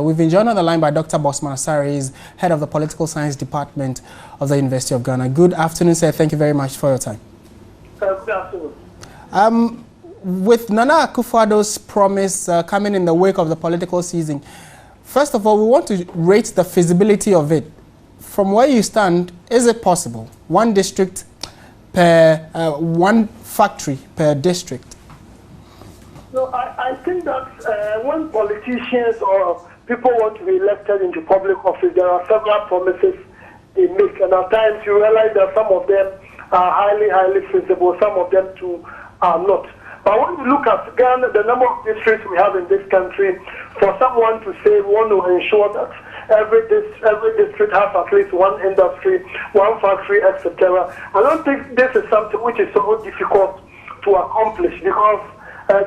We've been joined on the line by Dr. Bosman Asare, head of the Political Science Department of the University of Ghana. Good afternoon, sir. Thank you very much for your time. Good afternoon. With Nana Akufo-Addo's promise coming in the wake of the political season, first of all, we want to rate the feasibility of it. From where you stand, is it possible? One district per one factory per district? No, I think that when politicians or people want to be elected into public office, there are several promises they make, and at times you realize that some of them are highly feasible, some of them too are not. But when you look at Ghana, the number of districts we have in this country, for someone to say we want to ensure that every district has at least one industry, one factory, etc., I don't think this is something which is so difficult to accomplish, because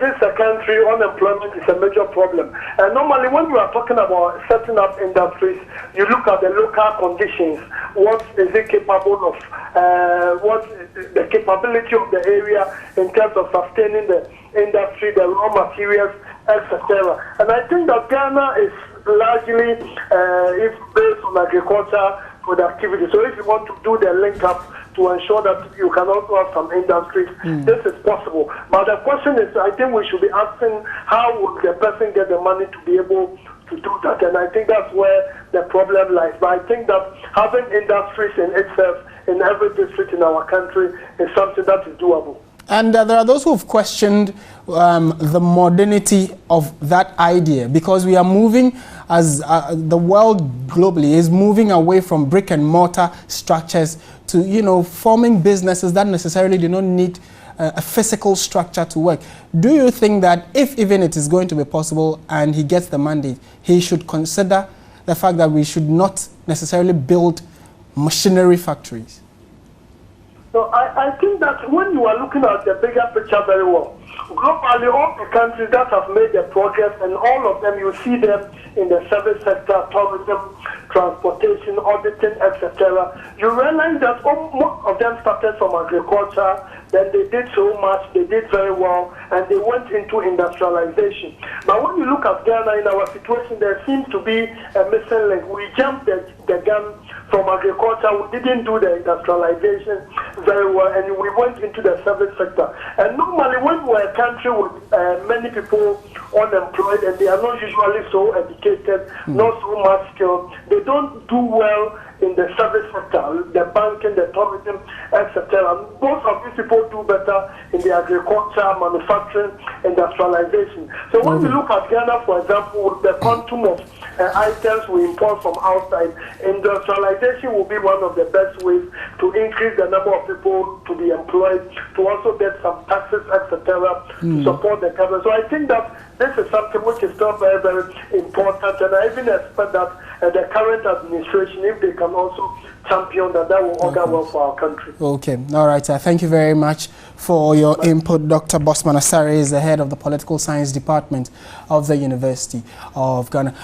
this is a country, unemployment is a major problem. And normally when you are talking about setting up industries, you look at the local conditions. What is it capable of? What is the capability of the area in terms of sustaining the industry, the raw materials, etc. And I think that Ghana is largely is based on agriculture productivity. So if you want to do the link up to ensure that you can also have some industries, this is possible. But the question is, I think we should be asking, how would the person get the money to be able to do that? And I think that's where the problem lies. But I think that having industries in itself in every district in our country is something that is doable. And there are those who have questioned the modernity of that idea, because we are moving, as the world globally is moving away from brick and mortar structures to, you know, forming businesses that necessarily do not need a physical structure to work. Do you think that if even it is going to be possible and he gets the mandate, he should consider the fact that we should not necessarily build machinery factories? So I think that when you are looking at the bigger picture very well, globally all the countries that have made the progress, and all of them, you see them in the service sector, tourism, transportation, auditing, etc. You realize that most of them started from agriculture, then they did so much, they did very well, and they went into industrialization. But when you look at Ghana, in our situation, there seems to be a missing link. We jumped the gun from agriculture, we didn't do the industrialization very well, and we went into the service sector. And normally when we're a country with many people unemployed, and they are not usually so educated, not so much skilled, they don't do well in the service sector, the banking, the tourism, etc. Most of these people do better in the agriculture, manufacturing, industrialization. So when we look at Ghana, for example, with the quantum of items we import from outside, industrialization will be one of the best ways to increase the number of people to be employed, to also get some taxes, etc., to support the government. So I think that this is something which is still very, very important, and I even expect that the current administration, if they can also champion that, that will augur well for our country. Okay, all right. Thank you very much for your input. Dr. Bosman Asare is the head of the Political Science Department of the University of Ghana.